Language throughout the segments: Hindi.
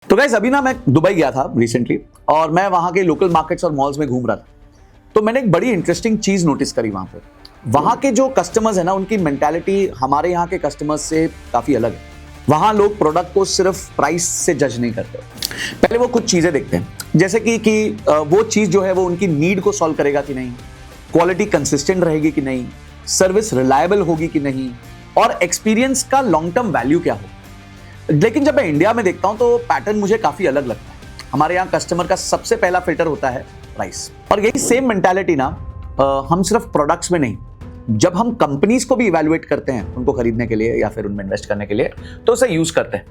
तो गाइस अभी ना मैं दुबई गया था रिसेंटली और मैं वहां के लोकल मार्केट्स और मॉल्स में घूम रहा था। तो मैंने एक बड़ी इंटरेस्टिंग चीज नोटिस करी वहां पे। वहां के जो कस्टमर्स है ना, उनकी मेंटालिटी हमारे यहाँ के कस्टमर्स से काफी अलग है। वहां लोग प्रोडक्ट को सिर्फ प्राइस से जज नहीं करते, पहले वो कुछ चीजें देखते हैं, जैसे कि वो चीज जो है वो उनकी नीड को सॉल्व करेगा कि नहीं, क्वालिटी कंसिस्टेंट रहेगी कि नहीं, सर्विस रिलायबल होगी कि नहीं, और एक्सपीरियंस का लॉन्ग टर्म वैल्यू क्या हो। लेकिन जब मैं इंडिया में देखता हूं तो पैटर्न मुझे काफी अलग लगता है। हमारे यहाँ कस्टमर का सबसे पहला फिल्टर होता है प्राइस, और यही सेम मेंटालिटी ना हम सिर्फ प्रोडक्ट्स में नहीं, जब हम कंपनीज को भी इवैल्यूएट करते हैं उनको खरीदने के लिए या फिर उनमें इन्वेस्ट करने के लिए, तो उसे यूज करते हैं।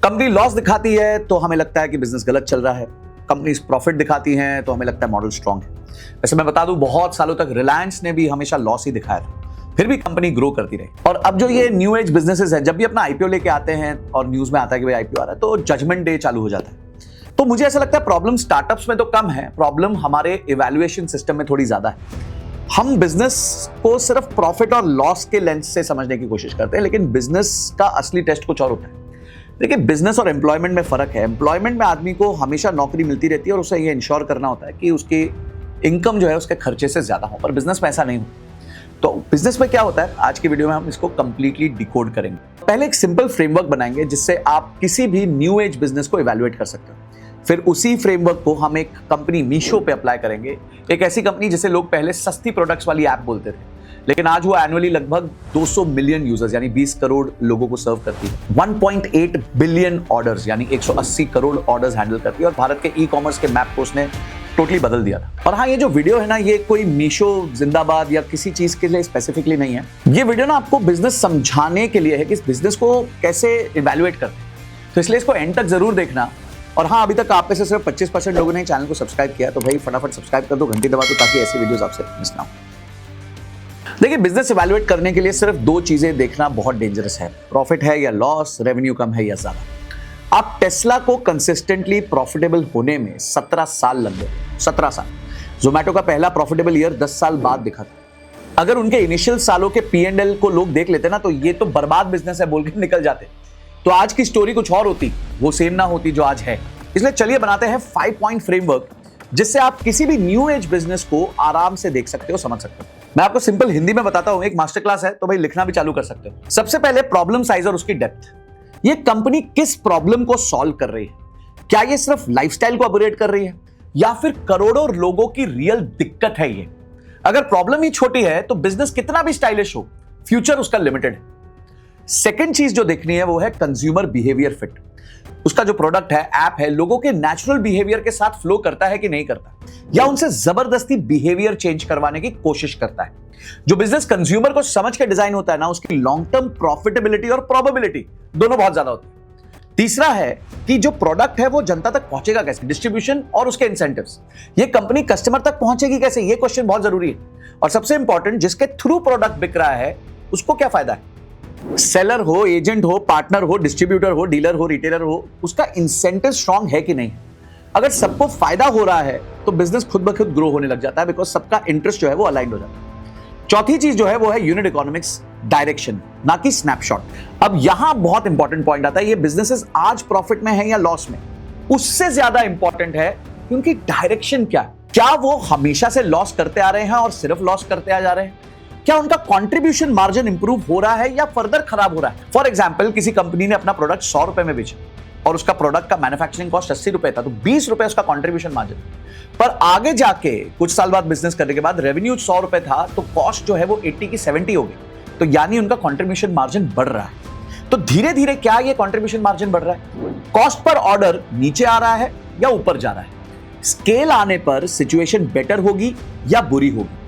कंपनी लॉस दिखाती है तो हमें लगता है कि बिजनेस गलत चल रहा है, कंपनी प्रॉफिट दिखाती हैं तो हमें लगता है मॉडल स्ट्रांग है। वैसे मैं बता दूं, बहुत सालों तक रिलायंस ने भी हमेशा लॉस ही दिखाया था, फिर भी कंपनी ग्रो करती रही। और अब जो ये न्यू एज बिजनेसेस हैं, जब भी अपना आईपीओ लेके आते हैं और न्यूज में आता है कि भाई आईपीओ आ रहा है, तो जजमेंट डे चालू हो जाता है। तो मुझे ऐसा लगता है प्रॉब्लम स्टार्टअप्स में तो कम है, प्रॉब्लम हमारे इवैल्यूएशन सिस्टम में थोड़ी ज्यादा है। हम बिजनेस को सिर्फ प्रॉफिट और लॉस के लेंस से समझने की कोशिश करते हैं, लेकिन बिजनेस का असली टेस्ट कुछ और होता है। देखिए, बिजनेस और एम्प्लॉयमेंट में फर्क है। एम्प्लॉयमेंट में आदमी को हमेशा नौकरी मिलती रहती है और उसे ये इंश्योर करना होता है कि उसकी इनकम जो है उसके खर्चे से ज्यादा हो, पर बिजनेस में ऐसा नहीं हो। तो बिजनेस में क्या होता है, आज की वीडियो में हम इसको कंप्लीटली डिकोड करेंगे। पहले एक सिंपल फ्रेमवर्क बनाएंगे जिससे आप किसी भी न्यू एज बिजनेस को इवैल्यूएट कर सकते हो। फिर उसी फ्रेमवर्क को हम एक कंपनी मीशो पे अप्लाई करेंगे, एक ऐसी कंपनी जिसे लोग पहले सस्ती प्रोडक्ट्स वाली ऐप बोलते थे, लेकिन आज वो एनुअली लगभग 200 मिलियन यूजर्स यानी 20 करोड़ लोगों को सर्व करती है, 1.8 बिलियन ऑर्डर्स यानी 180 करोड़ ऑर्डर्स हैंडल करती है, और भारत के ई कॉमर्स के मैप को उसने टोटली बदल दिया था। और हाँ, ये जो वीडियो है ना, ये कोई मीशो जिंदाबाद या किसी चीज के लिए स्पेसिफिकली नहीं है। ये वीडियो ना आपको बिजनेस समझाने के लिए है कि इस बिजनेस को कैसे इवैल्यूएट करते हैं, तो इसलिए इसको एंड तक जरूर देखना। और हाँ, अभी तक आप में से सिर्फ 25% लोगों ने चैनल को सब्सक्राइब किया, तो भाई फटाफट सब्सक्राइब कर दो, घंटी दबा दो, ताकि ऐसी वीडियोस आपसे मिस ना हो। देखिए, बिजनेस इवैल्यूएट करने के लिए सिर्फ दो चीजें देखना बहुत डेंजरस है, प्रॉफिट है या लॉस, रेवेन्यू कम है या ज्यादा। आप टेस्ला को कंसिस्टेंटली प्रॉफिटेबल होने में 17 साल लग गए, 17 साल। जोमैटो का पहला प्रॉफिटेबल ईयर 10 साल बाद दिखा था। अगर उनके इनिशियल सालों के P&L को लोग देख लेते ना, तो ये तो बर्बाद बिजनेस है बोल के निकल जाते। तो आज की स्टोरी कुछ और होती, वो सेम ना होती जो आज है। इसलिए चलिए बनाते हैं 5 पॉइंट फ्रेमवर्क, जिससे आप किसी भी न्यू एज बिजनेस को आराम से देख सकते हो, समझ सकते हो। मैं आपको सिंपल हिंदी में बताता हूं, एक मास्टर क्लास है, तो भाई लिखना भी चालू कर सकते हो। सबसे पहले प्रॉब्लम साइज और उसकी डेप्थ। ये कंपनी किस प्रॉब्लम को सॉल्व कर रही है? क्या ये सिर्फ लाइफस्टाइल को अपग्रेड कर रही है या फिर करोड़ों लोगों की रियल दिक्कत है ये? अगर प्रॉब्लम ही छोटी है तो बिजनेस कितना भी स्टाइलिश हो, फ्यूचर उसका लिमिटेड है। सेकंड चीज जो देखनी है वो है कंज्यूमर बिहेवियर फिट। उसका जो प्रोडक्ट है, ऐप है, लोगों के नेचुरल बिहेवियर के साथ फ्लो करता है कि नहीं करता, या उनसे जबरदस्ती बिहेवियर चेंज करवाने की कोशिश करता है। जो बिजनेस कंज्यूमर को समझ के डिजाइन होता है ना, उसकी लॉन्ग टर्म प्रॉफिटेबिलिटी और प्रोबेबिलिटी दोनों बहुत ज्यादा होती है। तीसरा है कि जो प्रोडक्ट है वो जनता तक पहुंचेगा कैसे, डिस्ट्रीब्यूशन और उसके इंसेंटिव्स। ये कंपनी कस्टमर तक पहुंचेगी कैसे, ये क्वेश्चन बहुत जरूरी है। और सबसे इंपॉर्टेंट, जिसके थ्रू प्रोडक्ट बिक रहा है उसको क्या फायदा है? सेलर हो, एजेंट हो, पार्टनर हो, डिस्ट्रीब्यूटर हो, डीलर हो, रिटेलर हो, उसका इंसेंटिव स्ट्रांग है कि नहीं। अगर सबको फायदा हो रहा है तो बिजनेस खुद ब खुद ग्रो होने लग जाता है, बिकॉज सबका इंटरेस्ट जो है वो अलाइंड हो जाता है। चौथी चीज जो है वो है यूनिट इकोनॉमिक्स, डायरेक्शन, ना कि स्नैपशॉट। अब यहां बहुत इंपॉर्टेंट पॉइंट आता है, ये बिजनेसेस आज प्रॉफिट में है या लॉस में, उससे ज्यादा इंपॉर्टेंट है कि उनकी डायरेक्शन क्या है। क्या वो हमेशा से लॉस करते आ रहे हैं और सिर्फ लॉस करते आ जा रहे हैं? क्या उनका कंट्रीब्यूशन मार्जिन इंप्रूव हो रहा है या फर्दर खराब हो रहा है? फॉर एग्जांपल, किसी कंपनी ने अपना प्रोडक्ट 100 रुपए में बेचा और उसका प्रोडक्ट का मैन्युफैक्चरिंग कॉस्ट 80 रुपए था, तो 20 रुपए उसका कंट्रीब्यूशन मार्जिन। पर आगे जाके कुछ साल बाद बिजनेस करने के बाद रेवेन्यू 100 रुपए था, तो कॉस्ट जो है वो 80 की 70 हो गई, तो यानी उनका कंट्रीब्यूशन मार्जिन बढ़ रहा है। तो धीरे धीरे क्या ये कंट्रीब्यूशन मार्जिन बढ़ रहा है? कॉस्ट पर ऑर्डर नीचे आ रहा है या ऊपर जा रहा है? स्केल आने पर सिचुएशन बेटर होगी या बुरी होगी?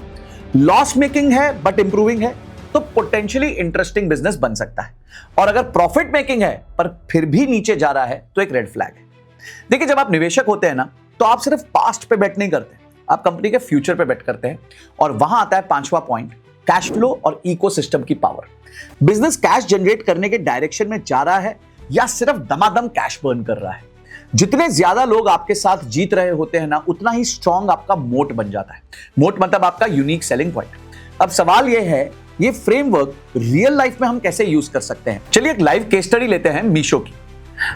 लॉस मेकिंग है बट इंप्रूविंग है, तो पोटेंशियली इंटरेस्टिंग बिजनेस बन सकता है। और अगर प्रॉफिट मेकिंग है पर फिर भी नीचे जा रहा है, तो एक रेड फ्लैग है। देखिए, जब आप निवेशक होते हैं ना, तो आप सिर्फ पास्ट पे बेट नहीं करते, आप कंपनी के फ्यूचर पे बेट करते हैं। और वहां आता है 5वां पॉइंट, कैश फ्लो और इकोसिस्टम की पावर। बिजनेस कैश जनरेट करने के डायरेक्शन में जा रहा है या सिर्फ दमादम कैश बर्न कर रहा है? जितने ज्यादा लोग आपके साथ जीत रहे होते हैं ना, उतना ही स्ट्रॉन्ग आपका मोट बन जाता है। मोट मतलब आपका यूनिक सेलिंग पॉइंट। अब सवाल यह है, ये फ्रेमवर्क रियल लाइफ में हम कैसे यूज कर सकते हैं? चलिए एक लाइव केस स्टडी लेते हैं मीशो की।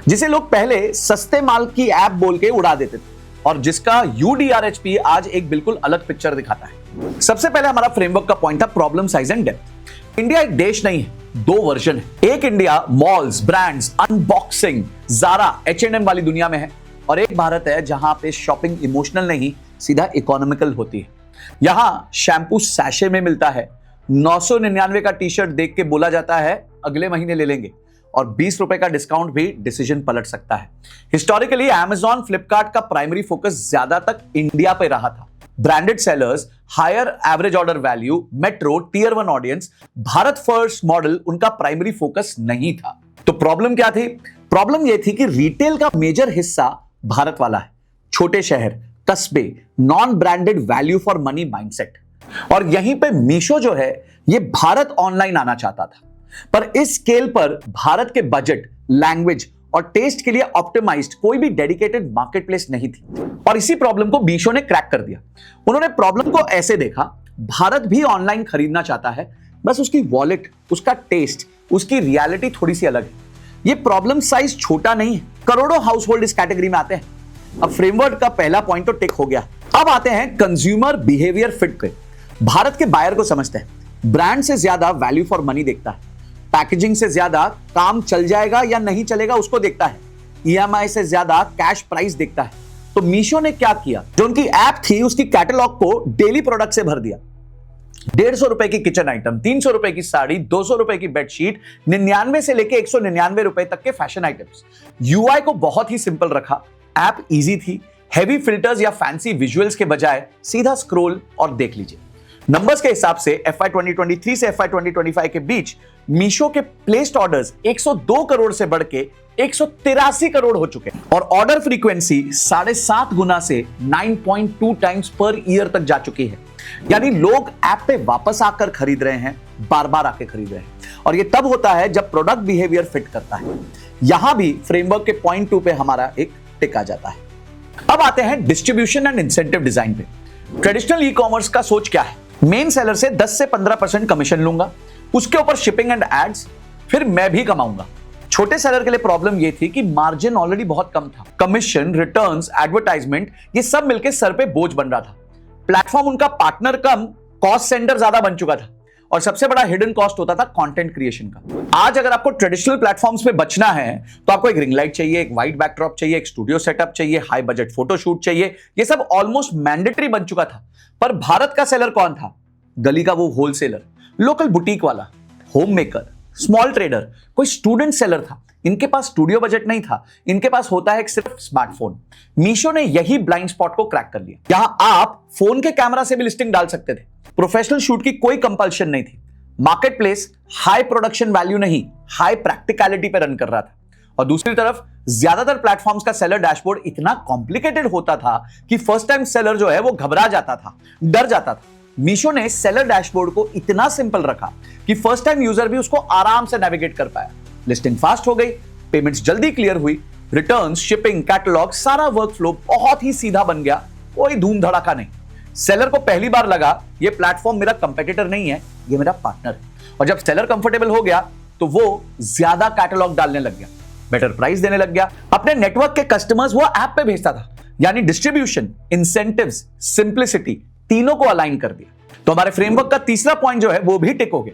जिसे लोग पहले सस्ते माल की ऐप बोल के उड़ा देते थे और जिसका UDRHP आज एक बिल्कुल अलग पिक्चर दिखाता है। सबसे पहले हमारा फ्रेमवर्क का पॉइंट था problem size and depth. India एक देश नहीं है, दो वर्जन है। एक India malls, brands, unboxing, Zara, H&M वाली दुनिया में है और एक भारत है जहां पे शॉपिंग इमोशनल नहीं सीधा इकोनॉमिकल होती है। यहां शैम्पू सैशे में मिलता है, 999 का टी शर्ट देख के बोला जाता है अगले महीने ले लेंगे और 20 रुपए का डिस्काउंट भी डिसीजन पलट सकता है। हिस्टोरिकली Amazon, फ्लिपकार्ट का प्राइमरी फोकस ज्यादा तक इंडिया पे रहा था। Branded sellers, higher average order value, metro, tier 1 audience, Bharat first model उनका प्राइमरी फोकस नहीं था। तो प्रॉब्लम क्या थी? प्रॉब्लम यह थी कि रिटेल का मेजर हिस्सा भारत वाला है, छोटे शहर, कस्बे, non branded value for money mindset. और यहीं पे मीशो जो है ये भारत ऑनलाइन आना चाहता था, पर इस स्केल पर भारत के बजट, लैंग्वेज और टेस्ट के लिए ऑप्टिमाइज्ड कोई भी डेडिकेटेड मार्केटप्लेस नहीं थी। और इसी प्रॉब्लम को मीशो ने क्रैक कर दिया। उन्होंने प्रॉब्लम को ऐसे देखा, भारत भी ऑनलाइन खरीदना चाहता है, बस उसकी वॉलेट, उसका टेस्ट, उसकी रियलिटी थोड़ी सी अलग है। ये प्रॉब्लम साइज छोटा नहीं है, करोड़ों हाउस होल्ड इस कैटेगरी में आते हैं। अब फ्रेमवर्क का पहला पॉइंट तो टिक हो गया। अब आते हैं कंज्यूमर बिहेवियर फिट पे। भारत के बायर को समझते हैं, ब्रांड से ज्यादा वैल्यू फॉर मनी देखता है, पैकेजिंग से ज्यादा काम चल जाएगा या नहीं चलेगा उसको देखता है, EMI से ज्यादा कैश प्राइस देखता है। तो मीशो ने क्या किया, जो उनकी ऐप थी उसकी कैटलॉग को डेली प्रोडक्ट से भर दिया। 150 रुपए की किचन आइटम, 300 रुपए की साड़ी, 200 रुपए की बेडशीट, 99 से लेके 199 रुपए तक के फैशन आइटम्स। UI को बहुत ही सिंपल रखा, ऐप इजी थी, हेवी फिल्टर्स या फैंसी विजुअल्स के बजाय सीधा स्क्रॉल और देख लीजिए। नंबर्स के हिसाब से FY 2023 से FY 2025 के बीच मीशो के प्लेस्ड ऑर्डर्स 102 करोड़ से बढ़ के 183 करोड़ हो चुके हैं और ऑर्डर फ्रीक्वेंसी 7.5 गुना से 9.2 टाइम्स पर ईयर तक जा चुकी है। यानी लोग ऐप पे वापस आकर खरीद रहे हैं, बार बार आके खरीद रहे हैं और ये तब होता है जब प्रोडक्ट बिहेवियर फिट करता है। यहां भी फ्रेमवर्क के पॉइंट 2 पे हमारा एक टिक आ जाता है। अब आते हैं डिस्ट्रीब्यूशन एंड इंसेंटिव डिजाइन पे। ट्रेडिशनल ई कॉमर्स का सोच क्या है? मेन सेलर से 10 से 15% कमीशन लूंगा, उसके ऊपर शिपिंग एंड एड्स, फिर मैं भी कमाऊंगा। छोटे सेलर के लिए प्रॉब्लम यह थी कि मार्जिन ऑलरेडी बहुत कम था। कमीशन, रिटर्न्स, एडवर्टाइजमेंट ये सब मिलकर सर पे बोझ बन रहा था। प्लेटफॉर्म उनका पार्टनर कम, कॉस्ट सेंटर ज्यादा बन चुका था और सबसे बड़ा हिडन कॉस्ट होता था कंटेंट क्रिएशन का। आज अगर आपको ट्रेडिशनल प्लेटफॉर्म्स पे बचना है तो आपको एक रिंग लाइट चाहिए, एक वाइट बैकड्रॉप चाहिए, एक स्टूडियो सेटअप चाहिए, हाई बजट फोटोशूट चाहिए। ये सब ऑलमोस्ट मैंडेटरी बन चुका था। पर भारत का सेलर कौन था? गली का वो होलसेलर, लोकल बुटीक वाला, होम मेकर, स्मॉल ट्रेडर, कोई स्टूडेंट सेलर था। इनके पास स्टूडियो बजट नहीं था, इनके पास होता है सिर्फ स्मार्टफोन। मीशो ने यही ब्लाइंड स्पॉट को क्रैक कर लिया। यहां आप फोन के कैमरा से भी लिस्टिंग डाल सकते थे, प्रोफेशनल शूट की कोई कंपल्शन नहीं थी। Market place high production value नहीं, हाई प्रैक्टिकलिटी पे रन कर रहा था। और दूसरी तरफ ज्यादातर प्लेटफॉर्म्स का सेलर डैशबोर्ड इतना कॉम्प्लिकेटेड होता था कि फर्स्ट टाइम सेलर जो है वो घबरा जाता था, डर जाता था। मीशो ने सेलर डैशबोर्ड को इतना सिंपल रखा कि फर्स्ट टाइम यूजर भी उसको आराम से नेविगेट कर पाया। लिस्टिंग फास्ट हो गई, पेमेंट्स जल्दी क्लियर हुई, रिटर्न्स, शिपिंग, कैटलॉग, सारा वर्कफ्लो बहुत ही सीधा बन गया, कोई धूम धड़ाका नहीं। सेलर को पहली बार लगा ये प्लेटफॉर्म मेरा कंपेटिटर नहीं है, ये मेरा पार्टनर है। और जब सेलर कंफर्टेबल हो गया तो वो ज्यादा कैटलॉग डालने लग गया, बेटर प्राइस देने लग गया, अपने नेटवर्क के कस्टमर्स वो ऐप पे भेजता था। यानी डिस्ट्रीब्यूशन, इंसेंटिव्स, सिंप्लिसिटी तीनों को अलाइन कर दिया। तो हमारे फ्रेमवर्क का तीसरा पॉइंट जो है वो भी टिक हो गया।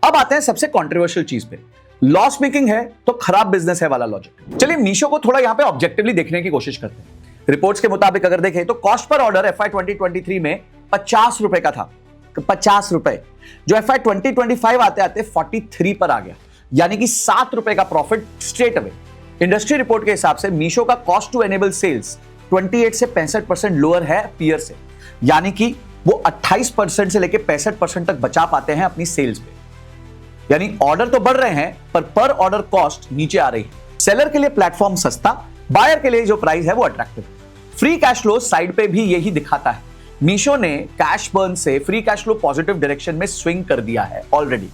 अब आते हैं सबसे कंट्रोवर्शियल चीज पे, लॉस मेकिंग है तो खराब बिजनेस है वाला लॉजिक। चलिए मीशो को थोड़ा यहां पे ऑब्जेक्टिवली देखने की कोशिश करते हैं। रिपोर्ट्स के मुताबिक अगर देखें तो कॉस्ट पर ऑर्डर FY 2023 में 50 रुपए का था, 50 रुपए, जो FY 2025 आते आते 43 पर आ गया, यानी कि 7 रुपए का profit straight away. Industry report के हिसाब से मीशो का कॉस्ट टू एनेबल सेल्स 28 से 65% लोअर है पीयर से, यानी कि वो 28% से लेकर 65% तक बचा पाते हैं अपनी सेल्स पे। यानी ऑर्डर तो बढ़ रहे हैं पर ऑर्डर कॉस्ट नीचे आ रही है। सेलर के लिए प्लेटफॉर्म सस्ता, बायर के लिए जो प्राइस है वो attractive. Free cash flow side पे भी यही दिखाता है। मीशो ने कैश बर्न से free cash flow positive direction में स्विंग कर दिया है ऑलरेडी।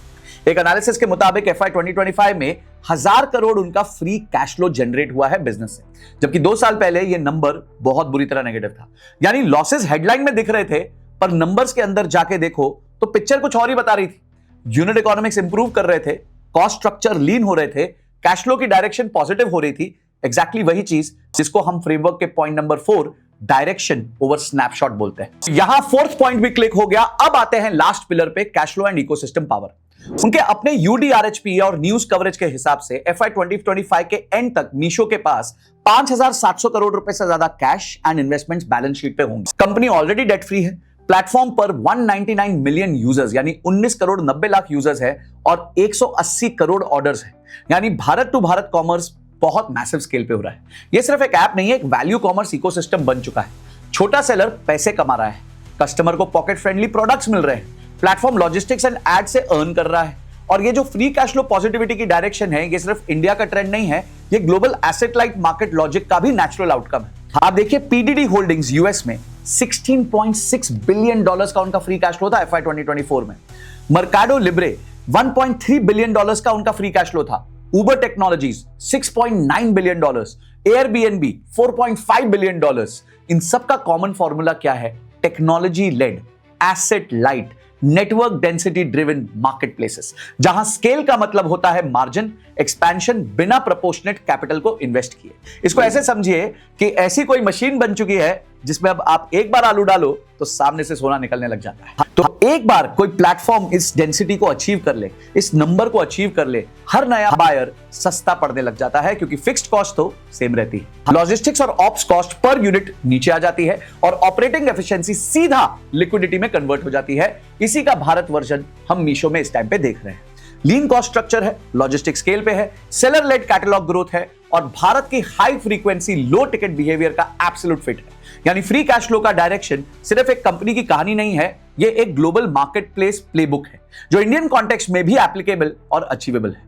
एक एनालिसिस के मुताबिक FY 2025 में 1000 करोड़ उनका फ्री कैश फ्लो जनरेट हुआ है बिजनेस से, जबकि 2 साल पहले ये नंबर बहुत बुरी तरह नेगेटिव था। यानी लॉसेस हेडलाइन में दिख रहे थे पर नंबर्स के अंदर जाके देखो तो पिक्चर कुछ और ही बता रही थी। यूनिट इकोनॉमिक्स इंप्रूव कर रहे थे, कॉस्ट स्ट्रक्चर लीन हो रहे थे, कैश फ्लो की डायरेक्शन पॉजिटिव हो रही थी, एग्जैक्टली वही चीज जिसको हम फ्रेमवर्क के point number 4 direction over snapshot बोलते हैं। यहां फोर्थ पॉइंट भी क्लिक हो गया। अब आते हैं लास्ट पिलर पे, cash flow and ecosystem power. उनके अपने यूडीआरएचपी और न्यूज कवरेज के हिसाब से FY 2025 के एंड तक मीशो के पास 5,700 करोड़ रुपए से ज्यादा cash and investments balance sheet पे होंगे। कंपनी ऑलरेडी डेट फ्री है। प्लेटफॉर्म पर 199 मिलियन यूजर्स यानी 19 करोड़ 90 लाख यूजर्स है और 180 करोड़ ऑर्डर्स है। यानी भारत टू भारत कॉमर्स बहुत मैसिव स्केल पे हो रहा है। ये सिर्फ एक ऐप नहीं है, एक वैल्यू कॉमर्स इकोसिस्टम बन चुका है। छोटा सेलर पैसे कमा रहा है, कस्टमर को पॉकेट फ्रेंडली प्रोडक्ट्स मिल रहे हैं, प्लेटफॉर्म लॉजिस्टिक्स एंड एड से अर्न कर रहा है। और ये जो फ्री कैश फ्लो पॉजिटिविटी की डायरेक्शन है, ये सिर्फ इंडिया का ट्रेंड नहीं है, ये global asset light market logic का भी नेचुरल आउटकम है। आप देखिए पीडीडी होल्डिंग्स यूएस में $16.6 बिलियन का उनका फ्री कैश फ्लो था FY 2024 में। मर्काडो लिब्रे $1.3 बिलियन का उनका फ्री कैश फ्लो था। Uber technologies $6.9 billion, Airbnb $4.5 billion. इन सब का कॉमन फॉर्मूला क्या है? Technology led, asset light, network density driven marketplaces, जहां स्केल का मतलब होता है मार्जिन एक्सपेंशन बिना प्रोपोर्शनेट कैपिटल को इन्वेस्ट किए। इसको ऐसे समझिए कि ऐसी कोई मशीन बन चुकी है जिसमें अब आप एक बार आलू डालो तो सामने से सोना निकलने लग जाता है। तो एक बार कोई प्लेटफॉर्म इस डेंसिटी को अचीव कर ले, इस नंबर को अचीव कर ले, हर नया बायर सस्ता पड़ने लग जाता है, क्योंकि फिक्स्ड कॉस्ट तो सेम रहती है। लॉजिस्टिक्स और ऑप्स कॉस्ट पर यूनिट नीचे आ जाती है और ऑपरेटिंग एफिशिएंसी सीधा लिक्विडिटी में कन्वर्ट हो जाती है। इसी का भारत वर्जन हम मीशो में इस टाइम पे देख रहे हैं। लीन कॉस्ट स्ट्रक्चर है, लॉजिस्टिक स्केल पे है, सेलर लेड कैटलॉग ग्रोथ है और भारत की हाई फ्रीक्वेंसी लो टिकट बिहेवियर का एब्सोल्यूट फिट है। यानी फ्री कैश फ्लो का डायरेक्शन सिर्फ एक कंपनी की कहानी नहीं है, ये एक ग्लोबल मार्केटप्लेस प्लेबुक है जो इंडियन कॉन्टेक्स्ट में भी एप्लीकेबल और अचीवेबल है।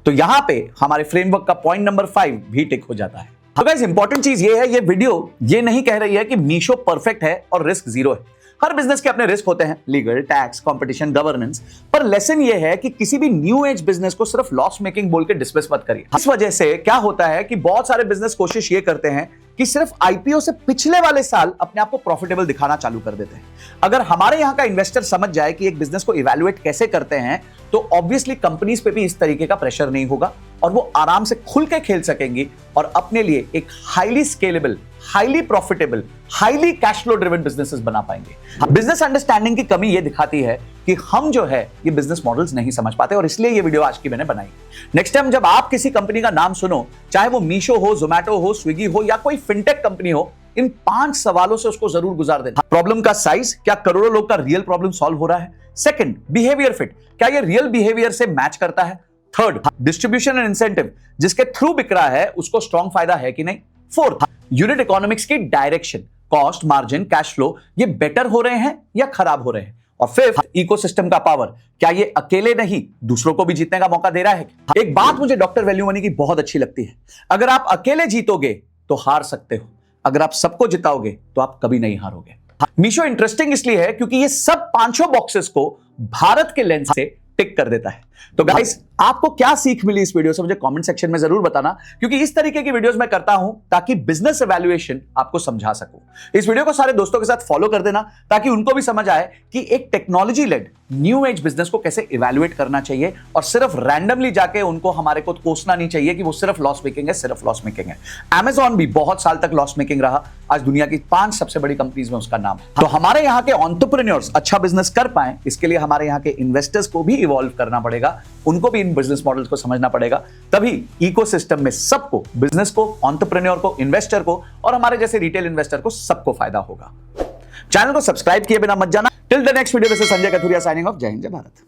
तो यहां पे हमारे फ्रेमवर्क का पॉइंट नंबर 5 भी टिक हो जाता है। तो गाइस इंपॉर्टेंट चीज ये है, ये वीडियो ये नहीं कह रही है कि मीशो परफेक्ट है और रिस्क जीरो है। हर बिजनेस के अपने रिस्क होते हैं, लीगल, टैक्स, कंपटीशन, गवर्नेंस। पर लेसन ये है कि किसी भी न्यू एज बिजनेस को सिर्फ लॉस मेकिंग बोल के डिसमिस मत करिए। इस वजह से क्या होता है कि बहुत सारे बिजनेस कोशिश ये करते हैं कि सिर्फ आईपीओ से पिछले वाले साल अपने आप को प्रॉफिटेबल दिखाना चालू कर देते हैं। अगर हमारे यहां का इन्वेस्टर समझ जाए कि एक बिजनेस को इवैल्यूएट कैसे करते हैं, तो ऑब्वियसली कंपनीज पे भी इस तरीके का प्रेशर नहीं होगा और वो आराम से खुल के खेल सकेंगी और अपने लिए एक highly scalable, highly profitable, highly cash flow driven businesses बना पाएंगे। बिजनेस अंडरस्टैंडिंग की कमी ये दिखाती है कि हम जो है ये बिजनेस मॉडल्स नहीं समझ पाते और इसलिए ये वीडियो आज की मैंने बनाई। नेक्स्ट टाइम जब आप किसी कंपनी का नाम सुनो, चाहे वो मीशो हो, जोमैटो हो, स्विगी हो या कोई फिनटेक कंपनी हो, इन 5 सवालों से उसको जरूर गुजार देना। प्रॉब्लम का साइज, क्या करोड़ों लोग का रियल प्रॉब्लम सॉल्व हो रहा है? सेकंड, बिहेवियर फिट, क्या ये रियल बिहेवियर से मैच करता है? थर्ड, डिस्ट्रीब्यूशन एंड इंसेंटिव, जिसके थ्रू बिक रहा है उसको स्ट्रॉन्ग फायदा है कि नहीं? फोर्थ, यूनिट इकोनॉमिक्स की direction, cost, margin, cash flow, ये बेटर हो रहे हैं या खराब हो रहे हैं? और फिफ्थ, इकोसिस्टम का पावर, क्या ये अकेले नहीं दूसरों को भी जीतने का मौका दे रहा है? एक बात मुझे डॉक्टर वैल्यू मनी की बहुत अच्छी लगती है, अगर आप अकेले जीतोगे तो हार सकते हो, अगर आप सबको जिताओगे तो आप कभी नहीं हारोगे। मीशो इंटरेस्टिंग इसलिए है क्योंकि ये सब 5 बॉक्सेस को भारत के लेंस से टिक कर देता है। तो गाइस, आपको क्या सीख मिली इस वीडियो से मुझे कमेंट सेक्शन में जरूर बताना, क्योंकि इस तरीके की वीडियोस मैं करता हूं ताकि बिजनेस इवैल्यूएशन आपको समझा सकूं। इस वीडियो को सारे दोस्तों के साथ फॉलो कर देना ताकि उनको भी समझ आए कि एक technology led new age business को कैसे इवैल्यूएट करना चाहिए और सिर्फ रैंडमली जाके उनको हमारे को कोसना नहीं चाहिए कि वो सिर्फ लॉस मेकिंग है, सिर्फ लॉस मेकिंग है। Amazon भी बहुत साल तक लॉस मेकिंग रहा, आज दुनिया की 5 सबसे बड़ी कंपनीज में उसका नाम है। तो हमारे यहाँ के एंटरप्रेन्योर्स अच्छा बिजनेस कर पाए, इसके लिए हमारे यहाँ के इन्वेस्टर्स को भी इवॉल्व करना पड़ेगा, उनको भी इन बिजनेस मॉडल्स को समझना पड़ेगा, तभी इकोसिस्टम में सबको, बिजनेस को, एंटरप्रेन्योर को, इन्वेस्टर को और हमारे जैसे रिटेल इन्वेस्टर को सबको फायदा होगा। चैनल को सब्सक्राइब किए बिना मत जाना। Till the next video, this is Sanjay Kathuria signing off. जय हिंद, जय भारत।